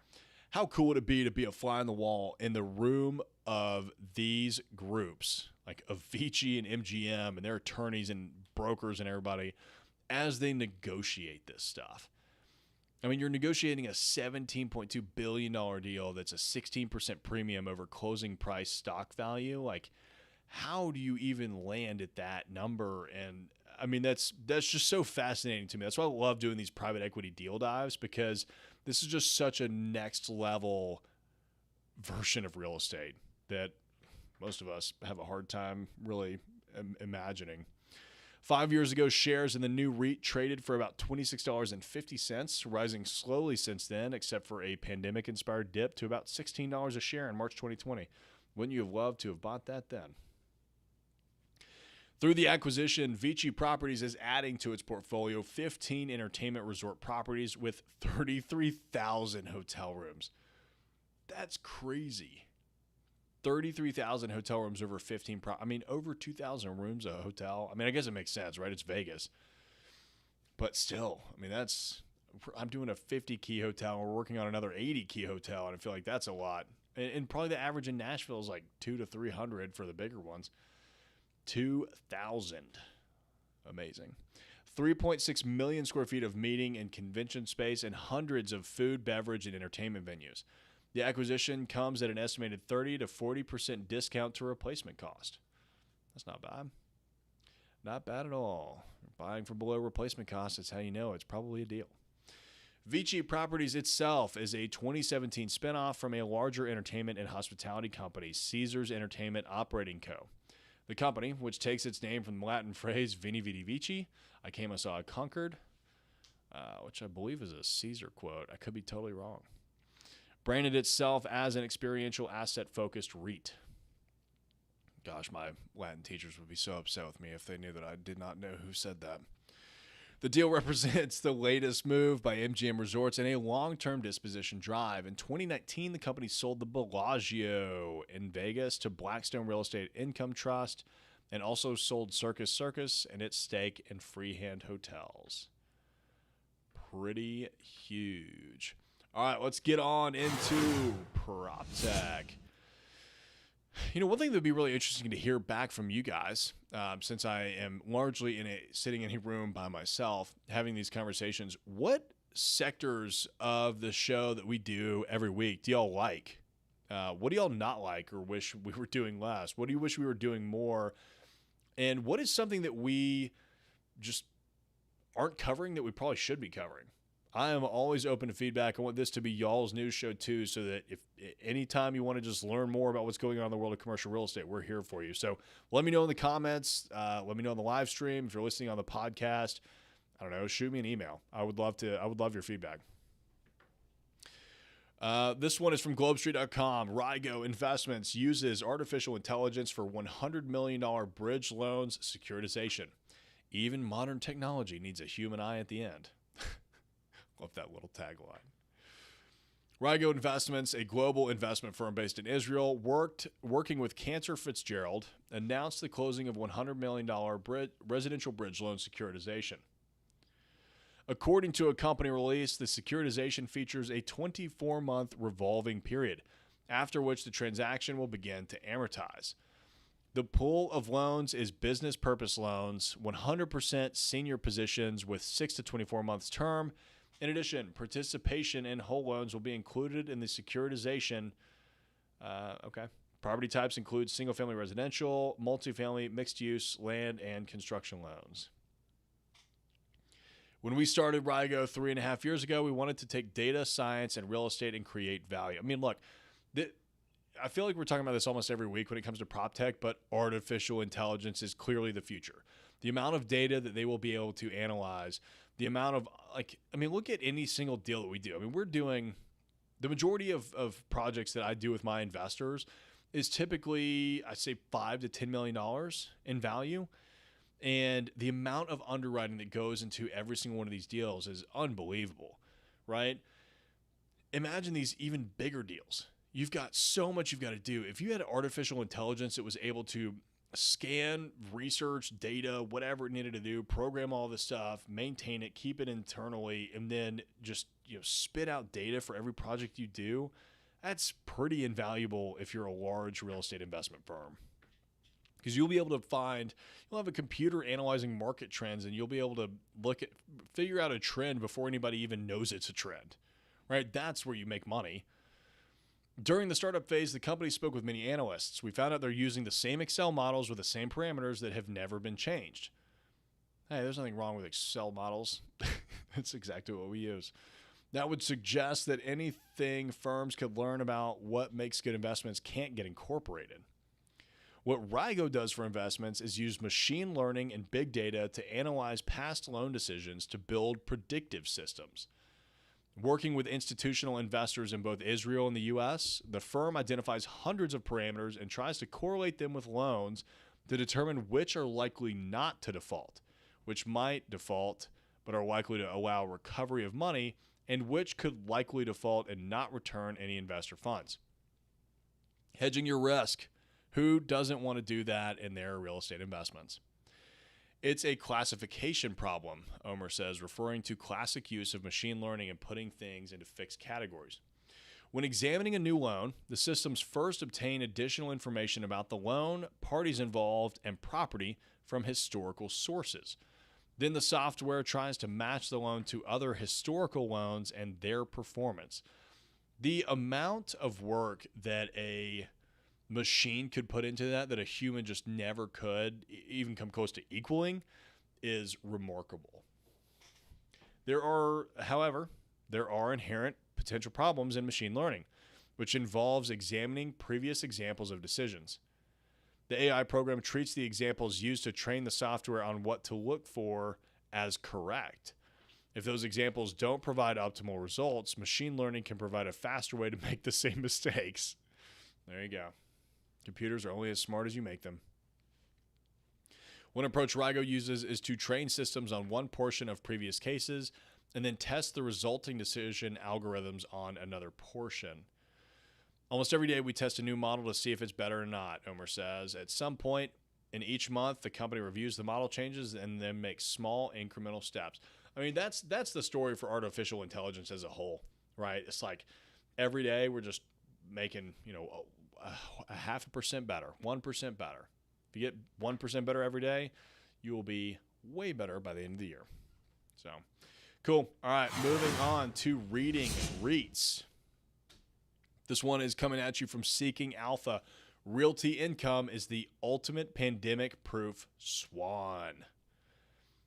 How cool would it be to be a fly on the wall in the room of these groups? like Avicii and MGM and their attorneys and brokers and everybody as they negotiate this stuff. I mean, you're negotiating a $17.2 billion deal that's a 16% premium over closing price stock value. Like, how do you even land at that number? And I mean, that's just so fascinating to me. That's why I love doing these private equity deal dives, because this is just such a next level version of real estate that most of us have a hard time really imagining. 5 years ago, shares in the new REIT traded for about $26.50, rising slowly since then, except for a pandemic-inspired dip to about $16 a share in March 2020. Wouldn't you have loved to have bought that then? Through the acquisition, Vici Properties is adding to its portfolio 15 entertainment resort properties with 33,000 hotel rooms. That's crazy. 33,000 hotel rooms over 15. Over 2,000 rooms a hotel. I mean, I guess it makes sense, right? It's Vegas. But still, I mean, I'm doing a 50 key hotel. We're working on another 80 key hotel, and I feel like that's a lot. And probably the average in Nashville is like 200 to 300 for the bigger ones. 2,000. Amazing. 3.6 million square feet of meeting and convention space and hundreds of food, beverage, and entertainment venues. The acquisition comes at an estimated 30 to 40% discount to replacement cost. That's not bad. Not bad at all. Buying for below replacement cost, that's how you know it's probably a deal. Vici Properties itself is a 2017 spinoff from a larger entertainment and hospitality company, Caesars Entertainment Operating Co. The company, which takes its name from the Latin phrase Veni Vidi Vici, I came, I saw, I conquered, which I believe is a Caesar quote. I could be totally wrong. Branded itself as an experiential asset-focused REIT. Gosh, my Latin teachers would be so upset with me if they knew that I did not know who said that. The deal represents the latest move by MGM Resorts in a long-term disposition drive. In 2019, the company sold the Bellagio in Vegas to Blackstone Real Estate Income Trust and also sold Circus and its stake in Freehand Hotels. Pretty huge. All right, let's get on into PropTech. You know, one thing that would be really interesting to hear back from you guys, since I am largely sitting in a room by myself having these conversations, what sectors of the show that we do every week do y'all like? What do y'all not like or wish we were doing less? What do you wish we were doing more? And what is something that we just aren't covering that we probably should be covering? I am always open to feedback. I want this to be y'all's news show too, so that if anytime you want to just learn more about what's going on in the world of commercial real estate, we're here for you. So let me know in the comments. Let me know in the live stream. If you're listening on the podcast, I don't know, shoot me an email. I would love your feedback. This one is from Globestreet.com. Rygo Investments uses artificial intelligence for $100 million bridge loans securitization. Even modern technology needs a human eye at the end. Love that little tagline. Rygo Investments, a global investment firm based in Israel, working with Cantor Fitzgerald, announced the closing of $100 million residential bridge loan securitization. According to a company release, the securitization features a 24-month revolving period, after which the transaction will begin to amortize. The pool of loans is business purpose loans, 100% senior positions with 6 to 24 months term. In addition, participation in whole loans will be included in the securitization. Property types include single-family residential, multifamily, mixed-use, land, and construction loans. When we started Rygo 3.5 years ago, we wanted to take data, science, and real estate and create value. I mean, look, I feel like we're talking about this almost every week when it comes to PropTech, but artificial intelligence is clearly the future. The amount of data that they will be able to analyze, the amount of, look at any single deal that we do. I mean, we're doing, the majority of projects that I do with my investors is typically, I'd say $5 to $10 million in value. And the amount of underwriting that goes into every single one of these deals is unbelievable, right? Imagine these even bigger deals. You've got so much you've got to do. If you had artificial intelligence that was able to scan, research, data, whatever it needed to do, program all this stuff, maintain it, keep it internally, and then just spit out data for every project you do, that's pretty invaluable if you're a large real estate investment firm. because you'll be able to you'll have a computer analyzing market trends, and you'll be able to figure out a trend before anybody even knows it's a trend, right? That's where you make money. During the startup phase, the company spoke with many analysts. We found out they're using the same Excel models with the same parameters that have never been changed. Hey, there's nothing wrong with Excel models. That's exactly what we use. That would suggest that anything firms could learn about what makes good investments can't get incorporated. What RIGO does for investments is use machine learning and big data to analyze past loan decisions to build predictive systems. Working with institutional investors in both Israel and the U.S., the firm identifies hundreds of parameters and tries to correlate them with loans to determine which are likely not to default, which might default but are likely to allow recovery of money, and which could likely default and not return any investor funds. Hedging your risk. Who doesn't want to do that in their real estate investments? It's a classification problem, Omer says, referring to classic use of machine learning and putting things into fixed categories. When examining a new loan, the systems first obtain additional information about the loan, parties involved, and property from historical sources. Then the software tries to match the loan to other historical loans and their performance. The amount of work that a machine could put into that a human just never could even come close to equaling is remarkable. However, there are inherent potential problems in machine learning, which involves examining previous examples of decisions. The AI program treats the examples used to train the software on what to look for as correct. If those examples don't provide optimal results, machine learning can provide a faster way to make the same mistakes. There you go. Computers are only as smart as you make them. One approach RIGO uses is to train systems on one portion of previous cases and then test the resulting decision algorithms on another portion. Almost every day we test a new model to see if it's better or not, Omer says. At some point in each month, the company reviews the model changes and then makes small incremental steps. I mean, that's the story for artificial intelligence as a whole, right? It's like every day we're just making, a 0.5% better, 1% better. If you get 1% better every day, you will be way better by the end of the year. So, cool. All right, moving on to reading REITs. This one is coming at you from Seeking Alpha. Realty Income is the ultimate pandemic-proof swan.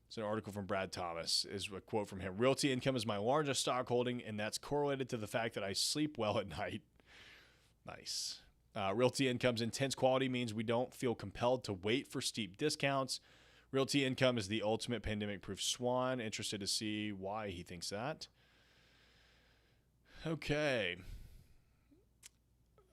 It's an article from Brad Thomas, is a quote from him. Realty Income is my largest stock holding, and that's correlated to the fact that I sleep well at night. Nice. Realty Income's intense quality means we don't feel compelled to wait for steep discounts. Realty Income is the ultimate pandemic-proof swan. Interested to see why he thinks that. Okay.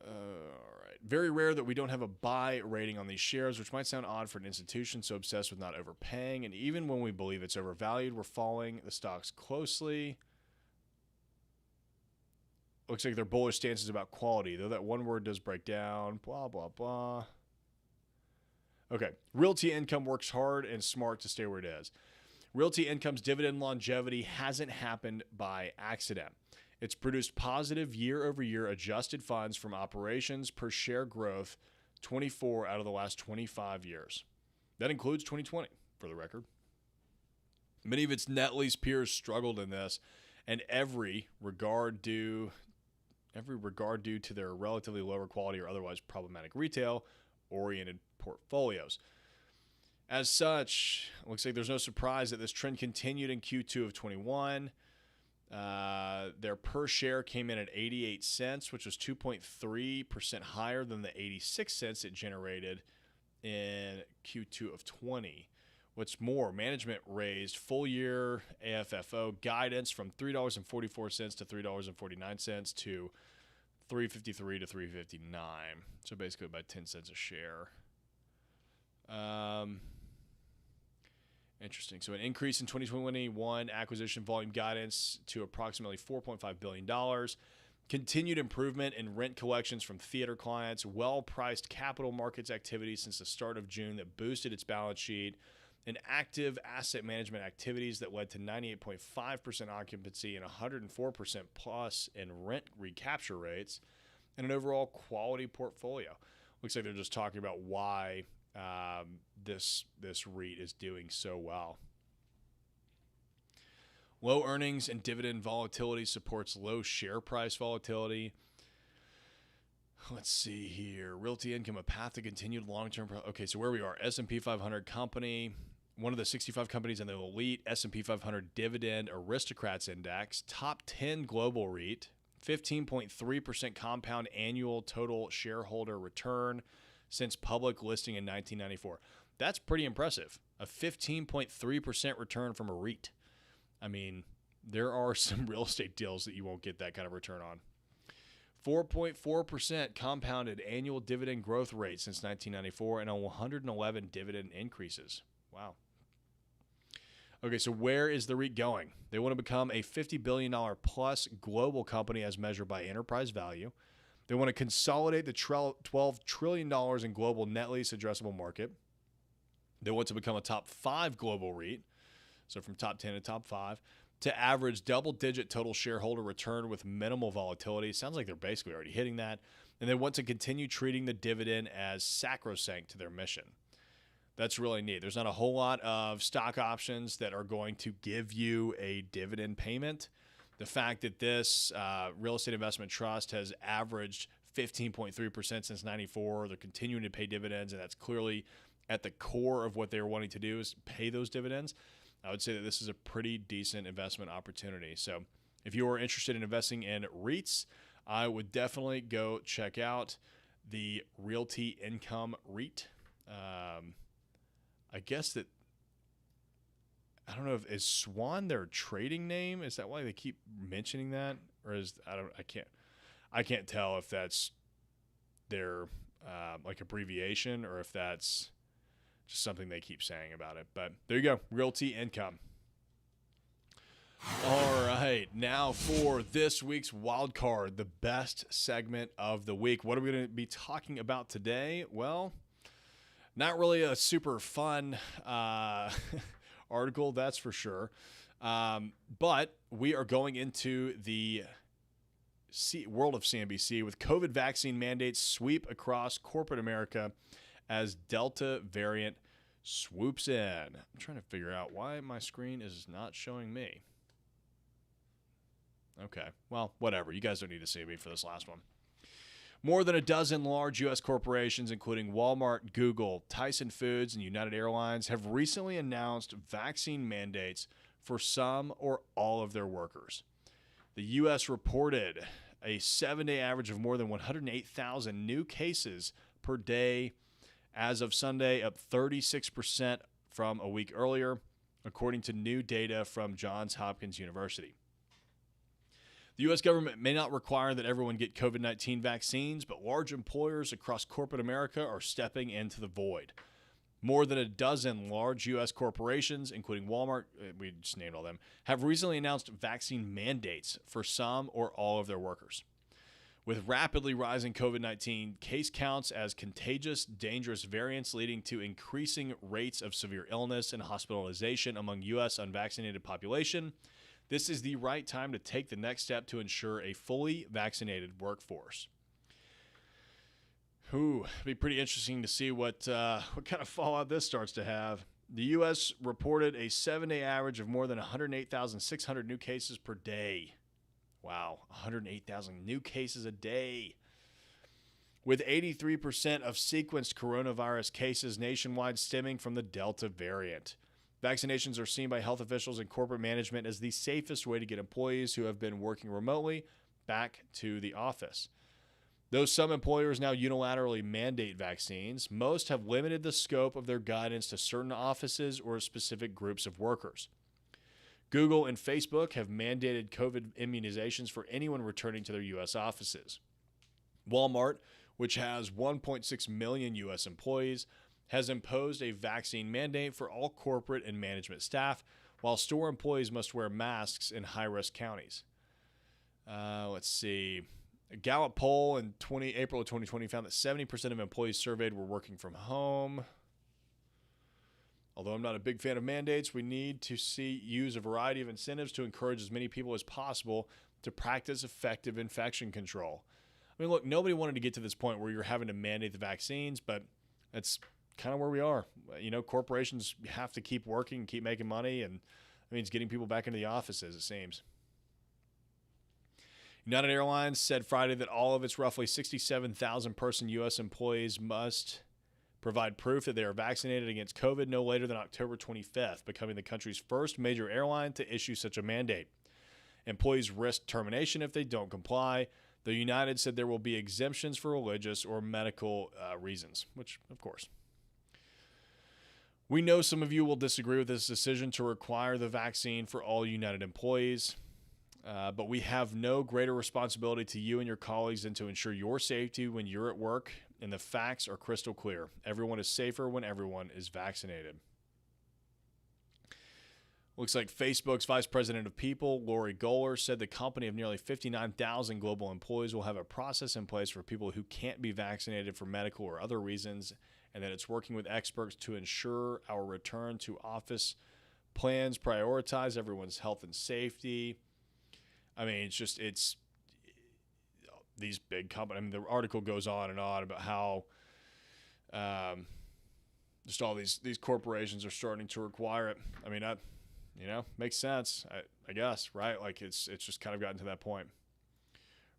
All right. Very rare that we don't have a buy rating on these shares, which might sound odd for an institution so obsessed with not overpaying. And even when we believe it's overvalued, we're following the stocks closely. Looks like their bullish stance is about quality, though that one word does break down. Blah, blah, blah. Okay. Realty Income works hard and smart to stay where it is. Realty Income's dividend longevity hasn't happened by accident. It's produced positive year-over-year adjusted funds from operations per share growth 24 out of the last 25 years. That includes 2020, for the record. Many of its net lease peers struggled in this, and every regard due to their relatively lower quality or otherwise problematic retail-oriented portfolios. As such, it looks like there's no surprise that this trend continued in Q2 of 21. Their per share came in at 88 cents, which was 2.3% higher than the 86 cents it generated in Q2 of 20. What's more, management raised full-year AFFO guidance from $3.44 to $3.49 to $3.53 to $3.59. So basically by 10 cents a share. Interesting. So an increase in 2021 acquisition volume guidance to approximately $4.5 billion. Continued improvement in rent collections from theater clients. Well-priced capital markets activity since the start of June that boosted its balance sheet. And active asset management activities that led to 98.5% occupancy and 104% plus in rent recapture rates, and an overall quality portfolio. Looks like they're just talking about why this REIT is doing so well. Low earnings and dividend volatility supports low share price volatility. Let's see here. Realty Income, a path to continued long-term. Okay, so where we are, S&P 500 company, one of the 65 companies in the elite S&P 500 Dividend Aristocrats Index, top 10 global REIT, 15.3% compound annual total shareholder return since public listing in 1994. That's pretty impressive. A 15.3% return from a REIT. I mean, there are some real estate deals that you won't get that kind of return on. 4.4% compounded annual dividend growth rate since 1994 and 111 dividend increases. Wow. Okay, so where is the REIT going? They want to become a $50 billion plus global company as measured by enterprise value. They want to consolidate the $12 trillion in global net lease addressable market. They want to become a top 5 global REIT, so from top 10 to top 5, to average double-digit total shareholder return with minimal volatility. Sounds like they're basically already hitting that. And they want to continue treating the dividend as sacrosanct to their mission. That's really neat. There's not a whole lot of stock options that are going to give you a dividend payment. The fact that this real estate investment trust has averaged 15.3% since 94, they're continuing to pay dividends, and that's clearly at the core of what they're wanting to do is pay those dividends. I would say that this is a pretty decent investment opportunity. So if you are interested in investing in REITs, I would definitely go check out the Realty Income REIT. I guess that, I don't know if is Swan their trading name? Is that why they keep mentioning that? Or is, I can't tell if that's their like abbreviation or if that's just something they keep saying about it. But there you go, Realty Income. All right, now for this week's wild card, the best segment of the week. What are we going to be talking about today? Well, not really a super fun article, that's for sure. But we are going into the world of CNBC with COVID vaccine mandates sweep across corporate America as Delta variant swoops in. I'm trying to figure out why my screen is not showing me. Okay, well, whatever. You guys don't need to see me for this last one. More than a dozen large U.S. corporations, including Walmart, Google, Tyson Foods, and United Airlines, have recently announced vaccine mandates for some or all of their workers. The U.S. reported a 7-day average of more than 108,000 new cases per day as of Sunday, up 36% from a week earlier, according to new data from Johns Hopkins University. The U.S. government may not require that everyone get COVID-19 vaccines, but large employers across corporate America are stepping into the void. More than a dozen large U.S. corporations, including Walmart, we just named all them, have recently announced vaccine mandates for some or all of their workers. With rapidly rising COVID-19 case counts as contagious, dangerous variants leading to increasing rates of severe illness and hospitalization among U.S. unvaccinated population, this is the right time to take the next step to ensure a fully vaccinated workforce. It'd be pretty interesting to see what kind of fallout this starts to have. The U.S. reported a 7-day average of more than 108,600 new cases per day. Wow, 108,000 new cases a day. With 83% of sequenced coronavirus cases nationwide stemming from the Delta variant. Vaccinations are seen by health officials and corporate management as the safest way to get employees who have been working remotely back to the office. Though some employers now unilaterally mandate vaccines, most have limited the scope of their guidance to certain offices or specific groups of workers. Google and Facebook have mandated COVID immunizations for anyone returning to their U.S. offices. Walmart, which has 1.6 million U.S. employees, has imposed a vaccine mandate for all corporate and management staff, while store employees must wear masks in high-risk counties. Let's see. A Gallup poll in April of 2020 found that 70% of employees surveyed were working from home. Although I'm not a big fan of mandates, we need to use a variety of incentives to encourage as many people as possible to practice effective infection control. I mean, look, nobody wanted to get to this point where you're having to mandate the vaccines, but that's kind of where we are. Corporations have to keep working, keep making money, and that means getting people back into the offices, it seems. United Airlines said Friday that all of its roughly 67,000 person U.S. employees must provide proof that they are vaccinated against COVID no later than October 25th, becoming the country's first major airline to issue such a mandate. Employees risk termination if they don't comply. The United said there will be exemptions for religious or medical reasons, which, of course. We know some of you will disagree with this decision to require the vaccine for all United employees, but we have no greater responsibility to you and your colleagues than to ensure your safety when you're at work, and the facts are crystal clear. Everyone is safer when everyone is vaccinated. Looks like Facebook's Vice President of People, Lori Goler, said the company of nearly 59,000 global employees will have a process in place for people who can't be vaccinated for medical or other reasons, and that it's working with experts to ensure our return to office plans prioritize everyone's health and safety. I mean, it's these big companies. I mean, the article goes on and on about how just all these corporations are starting to require it. I mean, makes sense, I guess, right? Like it's just kind of gotten to that point.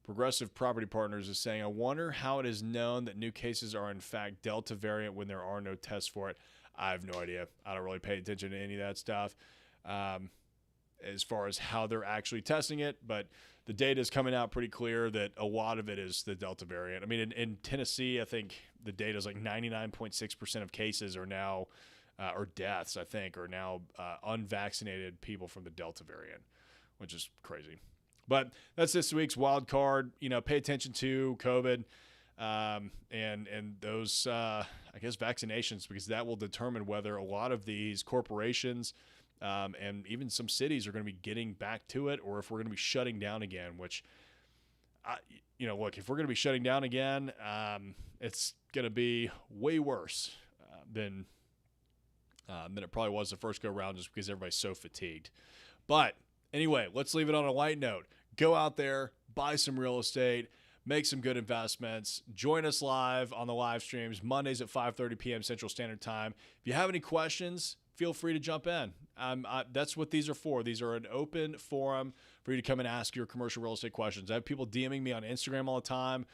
Progressive Property Partners is saying, I wonder how it is known that new cases are in fact Delta variant when there are no tests for it. I have no idea. I don't really pay attention to any of that stuff as far as how they're actually testing it, but the data is coming out pretty clear that a lot of it is the Delta variant. I mean, in Tennessee, I think the data is like 99.6% of cases are now or deaths, I think, are now unvaccinated people from the Delta variant, which is crazy. But that's this week's wild card. Pay attention to COVID and those, I guess, vaccinations, because that will determine whether a lot of these corporations and even some cities are going to be getting back to it, or if we're going to be shutting down again, which, look, if we're going to be shutting down again, it's going to be way worse than it probably was the first go round, just because everybody's so fatigued. But anyway, let's leave it on a light note. Go out there, buy some real estate, make some good investments. Join us live on the live streams Mondays at 5:30 p.m. Central Standard Time. If you have any questions, feel free to jump in. That's what these are for. These are an open forum for you to come and ask your commercial real estate questions. I have people DMing me on Instagram all the time,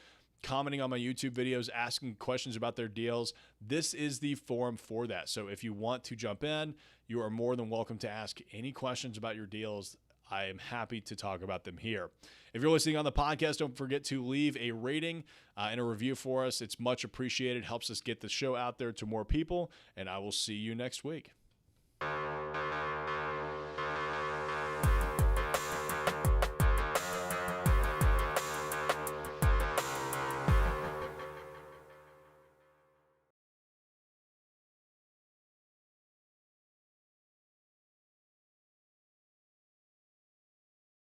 commenting on my YouTube videos, asking questions about their deals. This is the forum for that. So if you want to jump in, you are more than welcome to ask any questions about your deals. I am happy to talk about them here. If you're listening on the podcast, don't forget to leave a rating and a review for us. It's much appreciated. Helps us get the show out there to more people, and I will see you next week.